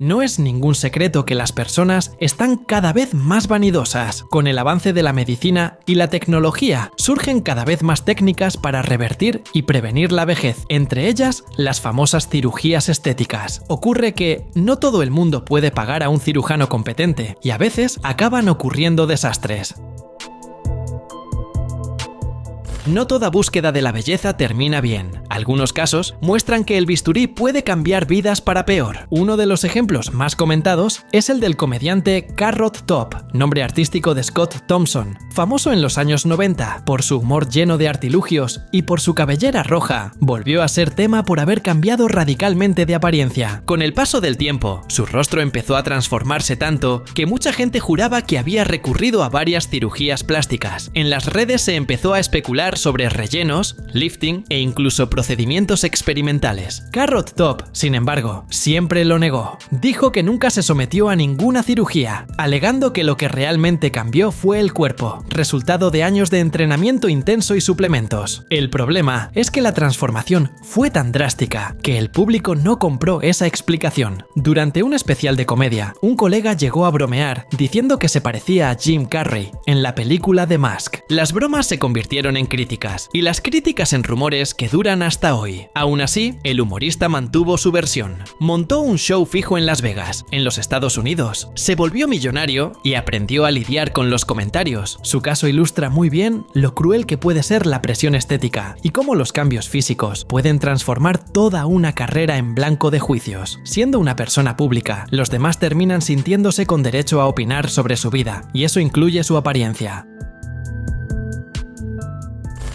No es ningún secreto que las personas están cada vez más vanidosas. Con el avance de la medicina y la tecnología, surgen cada vez más técnicas para revertir y prevenir la vejez, entre ellas las famosas cirugías estéticas. Ocurre que no todo el mundo puede pagar a un cirujano competente y a veces acaban ocurriendo desastres. No toda búsqueda de la belleza termina bien. Algunos casos muestran que el bisturí puede cambiar vidas para peor. Uno de los ejemplos más comentados es el del comediante Carrot Top, nombre artístico de Scott Thompson, famoso en los años 90 por su humor lleno de artilugios y por su cabellera roja. Volvió a ser tema por haber cambiado radicalmente de apariencia. Con el paso del tiempo, su rostro empezó a transformarse tanto que mucha gente juraba que había recurrido a varias cirugías plásticas. En las redes se empezó a especular sobre rellenos, lifting e incluso procedimientos experimentales. Carrot Top, sin embargo, siempre lo negó. Dijo que nunca se sometió a ninguna cirugía, alegando que lo que realmente cambió fue el cuerpo, resultado de años de entrenamiento intenso y suplementos. El problema es que la transformación fue tan drástica que el público no compró esa explicación. Durante un especial de comedia, un colega llegó a bromear diciendo que se parecía a Jim Carrey en la película The Mask. Las bromas se convirtieron en críticas y las críticas en rumores que duran hasta hoy. Aún así, el humorista mantuvo su versión. Montó un show fijo en Las Vegas, en los Estados Unidos. Se volvió millonario y aprendió a lidiar con los comentarios. Su caso ilustra muy bien lo cruel que puede ser la presión estética y cómo los cambios físicos pueden transformar toda una carrera en blanco de juicios. Siendo una persona pública, los demás terminan sintiéndose con derecho a opinar sobre su vida, y eso incluye su apariencia.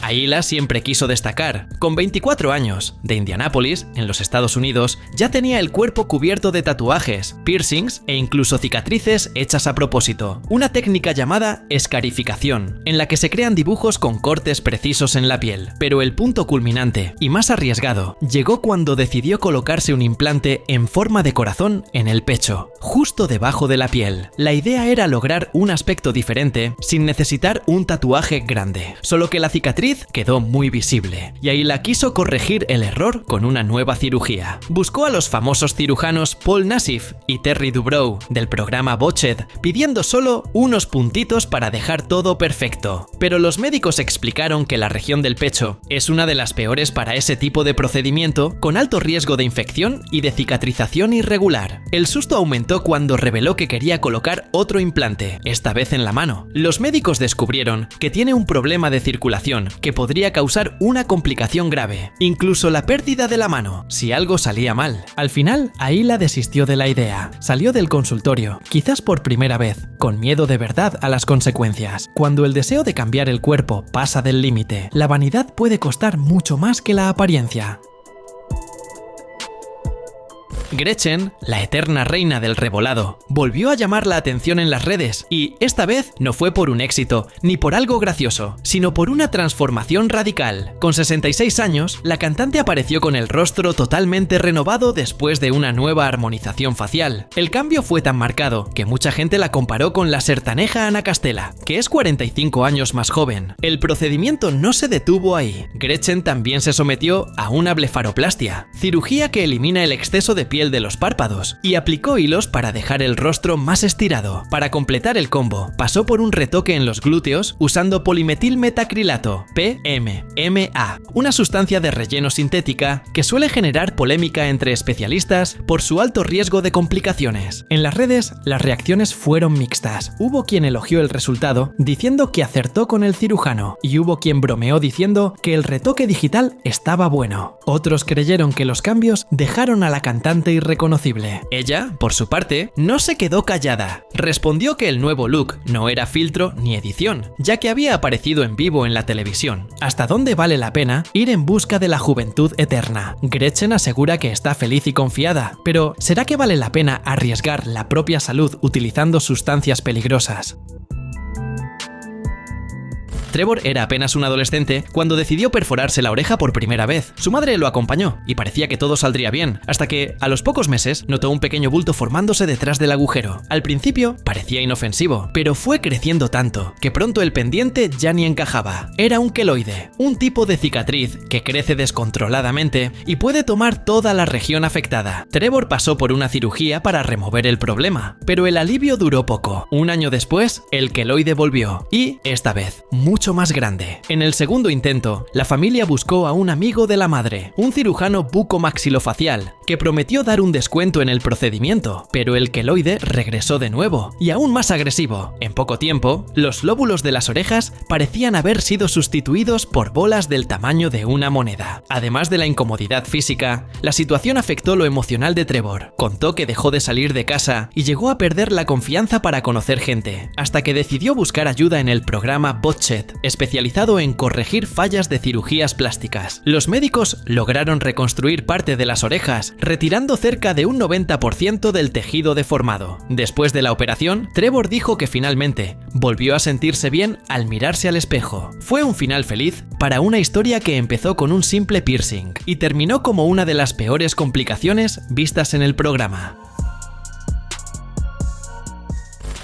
Ayla siempre quiso destacar. Con 24 años, de Indianápolis, en los Estados Unidos, ya tenía el cuerpo cubierto de tatuajes, piercings e incluso cicatrices hechas a propósito. Una técnica llamada escarificación, en la que se crean dibujos con cortes precisos en la piel. Pero el punto culminante, y más arriesgado, llegó cuando decidió colocarse un implante en forma de corazón en el pecho, justo debajo de la piel. La idea era lograr un aspecto diferente sin necesitar un tatuaje grande, solo que la cicatriz quedó muy visible, y Ayla quiso corregir el error con una nueva cirugía. Buscó a los famosos cirujanos Paul Nassif y Terry Dubrow del programa Botched, pidiendo solo unos puntitos para dejar todo perfecto. Pero los médicos explicaron que la región del pecho es una de las peores para ese tipo de procedimiento, con alto riesgo de infección y de cicatrización irregular. El susto aumentó cuando reveló que quería colocar otro implante, esta vez en la mano. Los médicos descubrieron que tiene un problema de circulación que podría causar una complicación grave, incluso la pérdida de la mano, si algo salía mal. Al final, Ayla desistió de la idea. Salió del consultorio, quizás por primera vez, con miedo de verdad a las consecuencias. Cuando el deseo de cambiar el cuerpo pasa del límite, la vanidad puede costar mucho más que la apariencia. Gretchen, la eterna reina del rebolado, volvió a llamar la atención en las redes y, esta vez, no fue por un éxito, ni por algo gracioso, sino por una transformación radical. Con 66 años, la cantante apareció con el rostro totalmente renovado después de una nueva armonización facial. El cambio fue tan marcado que mucha gente la comparó con la sertaneja Ana Castela, que es 45 años más joven. El procedimiento no se detuvo ahí. Gretchen también se sometió a una blefaroplastia, cirugía que elimina el exceso de piel de los párpados, y aplicó hilos para dejar el rostro más estirado. Para completar el combo, pasó por un retoque en los glúteos usando polimetilmetacrilato, PMMA, una sustancia de relleno sintética que suele generar polémica entre especialistas por su alto riesgo de complicaciones. En las redes, las reacciones fueron mixtas. Hubo quien elogió el resultado diciendo que acertó con el cirujano, y hubo quien bromeó diciendo que el retoque digital estaba bueno. Otros creyeron que los cambios dejaron a la cantante irreconocible. Ella, por su parte, no se quedó callada. Respondió que el nuevo look no era filtro ni edición, ya que había aparecido en vivo en la televisión. ¿Hasta dónde vale la pena ir en busca de la juventud eterna? Gretchen asegura que está feliz y confiada, pero ¿será que vale la pena arriesgar la propia salud utilizando sustancias peligrosas? Trevor era apenas un adolescente cuando decidió perforarse la oreja por primera vez. Su madre lo acompañó y parecía que todo saldría bien, hasta que, a los pocos meses, notó un pequeño bulto formándose detrás del agujero. Al principio parecía inofensivo, pero fue creciendo tanto que pronto el pendiente ya ni encajaba. Era un queloide, un tipo de cicatriz que crece descontroladamente y puede tomar toda la región afectada. Trevor pasó por una cirugía para remover el problema, pero el alivio duró poco. Un año después, el queloide volvió, y, esta vez, mucho más grande. En el segundo intento, la familia buscó a un amigo de la madre, un cirujano bucomaxilofacial, que prometió dar un descuento en el procedimiento, pero el queloide regresó de nuevo, y aún más agresivo. En poco tiempo, los lóbulos de las orejas parecían haber sido sustituidos por bolas del tamaño de una moneda. Además de la incomodidad física, la situación afectó lo emocional de Trevor. Contó que dejó de salir de casa y llegó a perder la confianza para conocer gente, hasta que decidió buscar ayuda en el programa Botched, especializado en corregir fallas de cirugías plásticas. Los médicos lograron reconstruir parte de las orejas, retirando cerca de un 90% del tejido deformado. Después de la operación, Trevor dijo que finalmente volvió a sentirse bien al mirarse al espejo. Fue un final feliz para una historia que empezó con un simple piercing y terminó como una de las peores complicaciones vistas en el programa.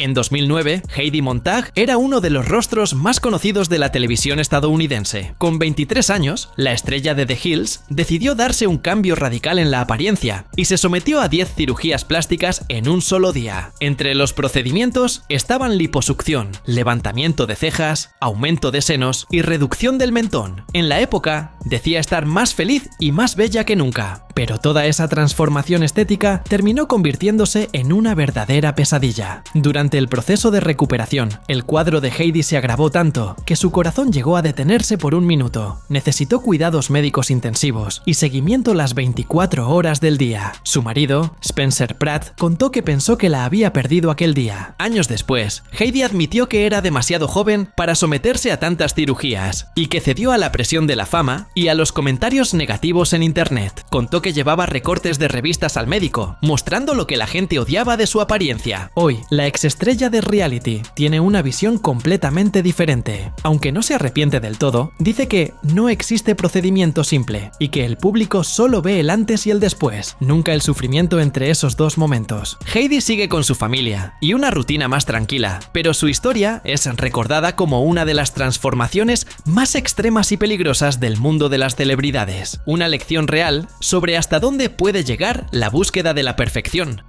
En 2009, Heidi Montag era uno de los rostros más conocidos de la televisión estadounidense. Con 23 años, la estrella de The Hills decidió darse un cambio radical en la apariencia y se sometió a 10 cirugías plásticas en un solo día. Entre los procedimientos estaban liposucción, levantamiento de cejas, aumento de senos y reducción del mentón. En la época, decía estar más feliz y más bella que nunca. Pero toda esa transformación estética terminó convirtiéndose en una verdadera pesadilla. Durante el proceso de recuperación, el cuadro de Heidi se agravó tanto que su corazón llegó a detenerse por un minuto. Necesitó cuidados médicos intensivos y seguimiento las 24 horas del día. Su marido, Spencer Pratt, contó que pensó que la había perdido aquel día. Años después, Heidi admitió que era demasiado joven para someterse a tantas cirugías y que cedió a la presión de la fama y a los comentarios negativos en internet. Contó que llevaba recortes de revistas al médico, mostrando lo que la gente odiaba de su apariencia. Hoy, la exestrella de reality tiene una visión completamente diferente. Aunque no se arrepiente del todo, dice que no existe procedimiento simple y que el público solo ve el antes y el después, nunca el sufrimiento entre esos dos momentos. Heidi sigue con su familia y una rutina más tranquila, pero su historia es recordada como una de las transformaciones más extremas y peligrosas del mundo de las celebridades. Una lección real sobre hasta dónde puede llegar la búsqueda de la perfección.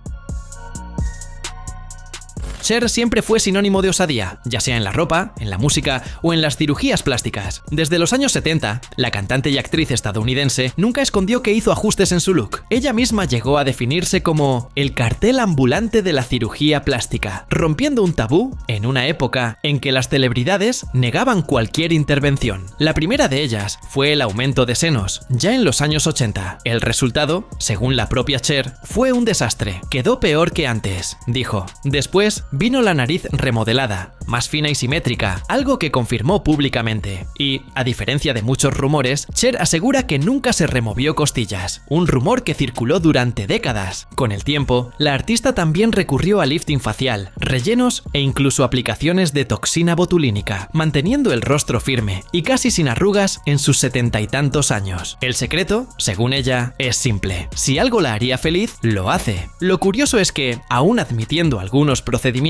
Cher siempre fue sinónimo de osadía, ya sea en la ropa, en la música o en las cirugías plásticas. Desde los años 70, la cantante y actriz estadounidense nunca escondió que hizo ajustes en su look. Ella misma llegó a definirse como el cartel ambulante de la cirugía plástica, rompiendo un tabú en una época en que las celebridades negaban cualquier intervención. La primera de ellas fue el aumento de senos, ya en los años 80. El resultado, según la propia Cher, fue un desastre. Quedó peor que antes, dijo. Después vino la nariz remodelada, más fina y simétrica, algo que confirmó públicamente. Y, a diferencia de muchos rumores, Cher asegura que nunca se removió costillas, un rumor que circuló durante décadas. Con el tiempo, la artista también recurrió a lifting facial, rellenos e incluso aplicaciones de toxina botulínica, manteniendo el rostro firme y casi sin arrugas en sus 70 y tantos años. El secreto, según ella, es simple. Si algo la haría feliz, lo hace. Lo curioso es que, aún admitiendo algunos procedimientos,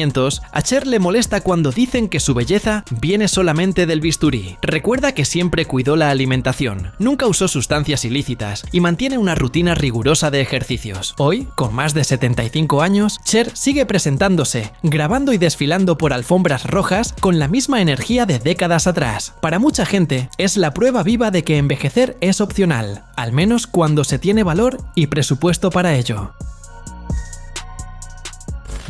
a Cher le molesta cuando dicen que su belleza viene solamente del bisturí. Recuerda que siempre cuidó la alimentación, nunca usó sustancias ilícitas y mantiene una rutina rigurosa de ejercicios. Hoy, con más de 75 años, Cher sigue presentándose, grabando y desfilando por alfombras rojas con la misma energía de décadas atrás. Para mucha gente, es la prueba viva de que envejecer es opcional, al menos cuando se tiene valor y presupuesto para ello.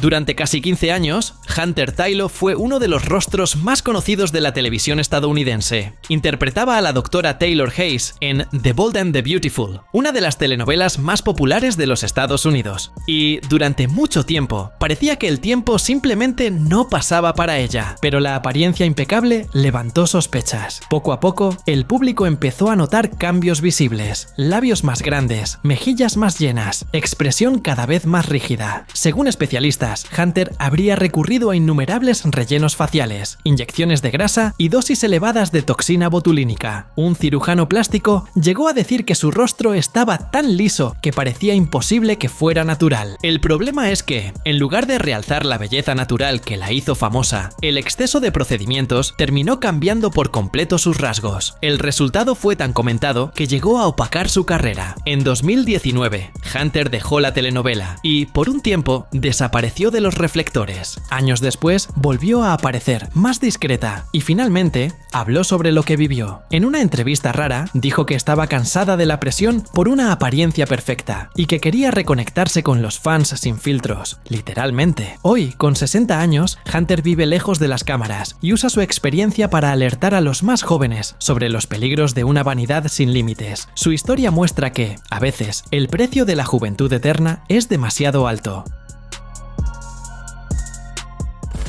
Durante casi 15 años, Hunter Tylo fue uno de los rostros más conocidos de la televisión estadounidense. Interpretaba a la doctora Taylor Hayes en The Bold and the Beautiful, una de las telenovelas más populares de los Estados Unidos. Y durante mucho tiempo, parecía que el tiempo simplemente no pasaba para ella, pero la apariencia impecable levantó sospechas. Poco a poco, el público empezó a notar cambios visibles: labios más grandes, mejillas más llenas, expresión cada vez más rígida. Según especialistas, Hunter habría recurrido sometido a innumerables rellenos faciales, inyecciones de grasa y dosis elevadas de toxina botulínica. Un cirujano plástico llegó a decir que su rostro estaba tan liso que parecía imposible que fuera natural. El problema es que, en lugar de realzar la belleza natural que la hizo famosa, el exceso de procedimientos terminó cambiando por completo sus rasgos. El resultado fue tan comentado que llegó a opacar su carrera. En 2019, Hunter dejó la telenovela y, por un tiempo, desapareció de los reflectores. Años después, volvió a aparecer, más discreta, y finalmente habló sobre lo que vivió. En una entrevista rara, dijo que estaba cansada de la presión por una apariencia perfecta y que quería reconectarse con los fans sin filtros, literalmente. Hoy, con 60 años, Hunter vive lejos de las cámaras y usa su experiencia para alertar a los más jóvenes sobre los peligros de una vanidad sin límites. Su historia muestra que, a veces, el precio de la juventud eterna es demasiado alto.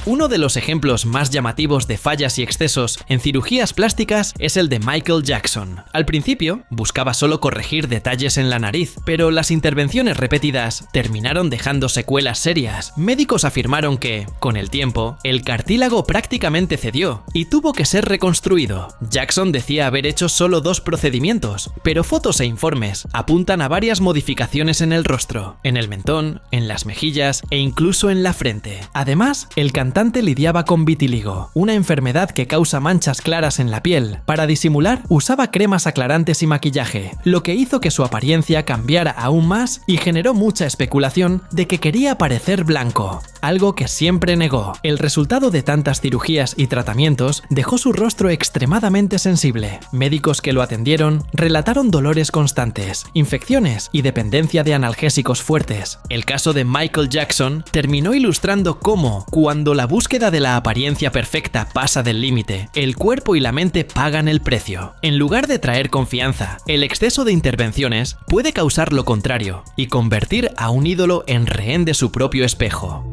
Uno de los ejemplos más llamativos de fallas y excesos en cirugías plásticas es el de Michael Jackson. Al principio, buscaba solo corregir detalles en la nariz, pero las intervenciones repetidas terminaron dejando secuelas serias. Médicos afirmaron que, con el tiempo, el cartílago prácticamente cedió y tuvo que ser reconstruido. Jackson decía haber hecho solo 2 procedimientos, pero fotos e informes apuntan a varias modificaciones en el rostro, en el mentón, en las mejillas e incluso en la frente. Además, el cantante lidiaba con vitiligo, una enfermedad que causa manchas claras en la piel. Para disimular, usaba cremas aclarantes y maquillaje, lo que hizo que su apariencia cambiara aún más y generó mucha especulación de que quería parecer blanco, algo que siempre negó. El resultado de tantas cirugías y tratamientos dejó su rostro extremadamente sensible. Médicos que lo atendieron relataron dolores constantes, infecciones y dependencia de analgésicos fuertes. El caso de Michael Jackson terminó ilustrando cómo, cuando la búsqueda de la apariencia perfecta pasa del límite, el cuerpo y la mente pagan el precio. En lugar de traer confianza, el exceso de intervenciones puede causar lo contrario y convertir a un ídolo en rehén de su propio espejo.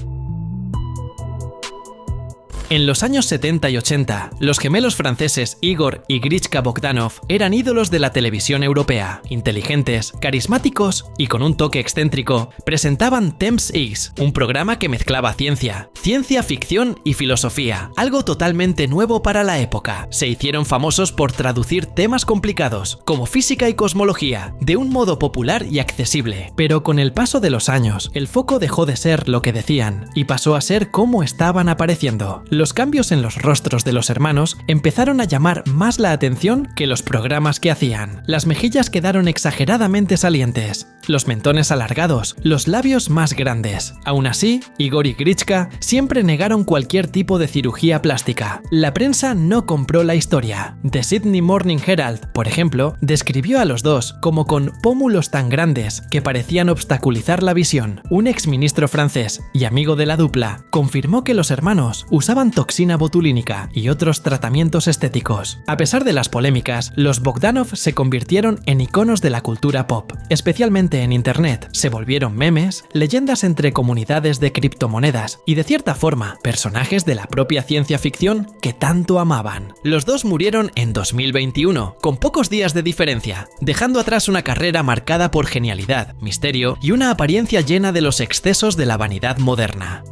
En los años 70 y 80, los gemelos franceses Igor y Grichka Bogdanov eran ídolos de la televisión europea. Inteligentes, carismáticos y con un toque excéntrico, presentaban Temps X, un programa que mezclaba ciencia, ficción y filosofía, algo totalmente nuevo para la época. Se hicieron famosos por traducir temas complicados, como física y cosmología, de un modo popular y accesible. Pero con el paso de los años, el foco dejó de ser lo que decían y pasó a ser cómo estaban apareciendo. Los cambios en los rostros de los hermanos empezaron a llamar más la atención que los programas que hacían. Las mejillas quedaron exageradamente salientes, los mentones alargados, los labios más grandes. Aún así, Igor y Grichka siempre negaron cualquier tipo de cirugía plástica. La prensa no compró la historia. The Sydney Morning Herald, por ejemplo, describió a los dos como con pómulos tan grandes que parecían obstaculizar la visión. Un exministro francés y amigo de la dupla confirmó que los hermanos usaban toxina botulínica y otros tratamientos estéticos. A pesar de las polémicas, los Bogdanov se convirtieron en iconos de la cultura pop, especialmente en internet. Se volvieron memes, leyendas entre comunidades de criptomonedas y, de cierta forma, personajes de la propia ciencia ficción que tanto amaban. Los dos murieron en 2021, con pocos días de diferencia, dejando atrás una carrera marcada por genialidad, misterio y una apariencia llena de los excesos de la vanidad moderna.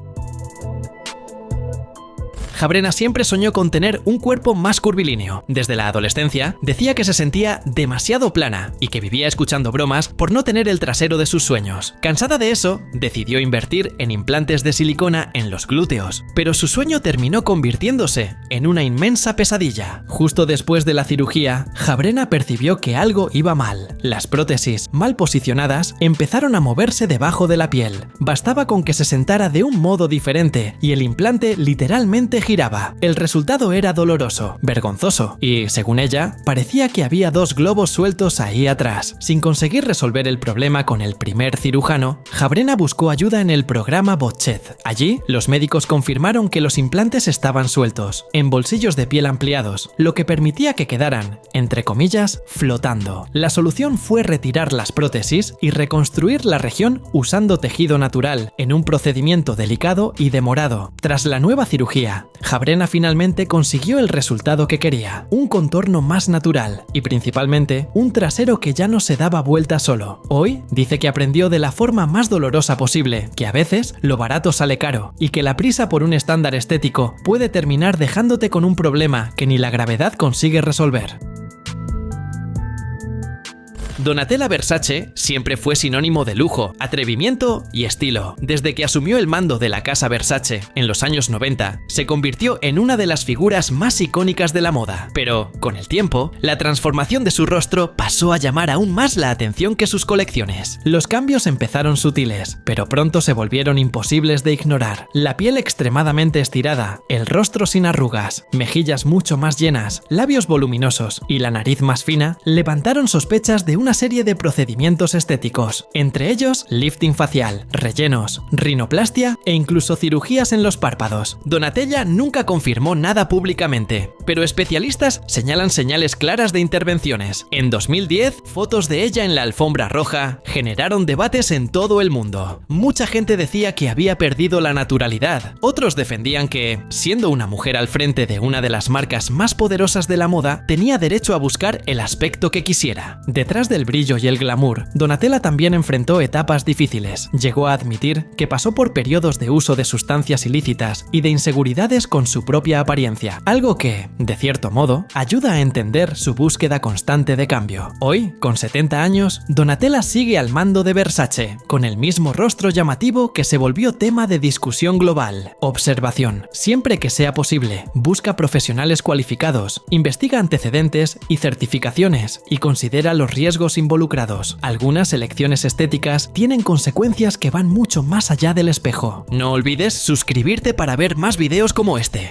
Jabrena siempre soñó con tener un cuerpo más curvilíneo. Desde la adolescencia, decía que se sentía demasiado plana y que vivía escuchando bromas por no tener el trasero de sus sueños. Cansada de eso, decidió invertir en implantes de silicona en los glúteos, pero su sueño terminó convirtiéndose en una inmensa pesadilla. Justo después de la cirugía, Jabrena percibió que algo iba mal. Las prótesis, mal posicionadas, empezaron a moverse debajo de la piel. Bastaba con que se sentara de un modo diferente y el implante literalmente giraba. El resultado era doloroso, vergonzoso y, según ella, parecía que había 2 globos sueltos ahí atrás. Sin conseguir resolver el problema con el primer cirujano, Jabrena buscó ayuda en el programa Botched. Allí, los médicos confirmaron que los implantes estaban sueltos, en bolsillos de piel ampliados, lo que permitía que quedaran, entre comillas, flotando. La solución fue retirar las prótesis y reconstruir la región usando tejido natural, en un procedimiento delicado y demorado. Tras la nueva cirugía, Jabrena finalmente consiguió el resultado que quería, un contorno más natural y principalmente un trasero que ya no se daba vuelta solo. Hoy dice que aprendió de la forma más dolorosa posible, que a veces lo barato sale caro y que la prisa por un estándar estético puede terminar dejándote con un problema que ni la gravedad consigue resolver. Donatella Versace siempre fue sinónimo de lujo, atrevimiento y estilo. Desde que asumió el mando de la casa Versace en los años 90, se convirtió en una de las figuras más icónicas de la moda. Pero, con el tiempo, la transformación de su rostro pasó a llamar aún más la atención que sus colecciones. Los cambios empezaron sutiles, pero pronto se volvieron imposibles de ignorar. La piel extremadamente estirada, el rostro sin arrugas, mejillas mucho más llenas, labios voluminosos y la nariz más fina levantaron sospechas de una serie de procedimientos estéticos, entre ellos lifting facial, rellenos, rinoplastia e incluso cirugías en los párpados. Donatella nunca confirmó nada públicamente, pero especialistas señalan señales claras de intervenciones. En 2010, fotos de ella en la alfombra roja generaron debates en todo el mundo. Mucha gente decía que había perdido la naturalidad, otros defendían que, siendo una mujer al frente de una de las marcas más poderosas de la moda, tenía derecho a buscar el aspecto que quisiera. Detrás del brillo y el glamour, Donatella también enfrentó etapas difíciles. Llegó a admitir que pasó por periodos de uso de sustancias ilícitas y de inseguridades con su propia apariencia, algo que, de cierto modo, ayuda a entender su búsqueda constante de cambio. Hoy, con 70 años, Donatella sigue al mando de Versace, con el mismo rostro llamativo que se volvió tema de discusión global. Observación: siempre que sea posible, busca profesionales cualificados, investiga antecedentes y certificaciones y considera los riesgos involucrados. Algunas elecciones estéticas tienen consecuencias que van mucho más allá del espejo. No olvides suscribirte para ver más videos como este.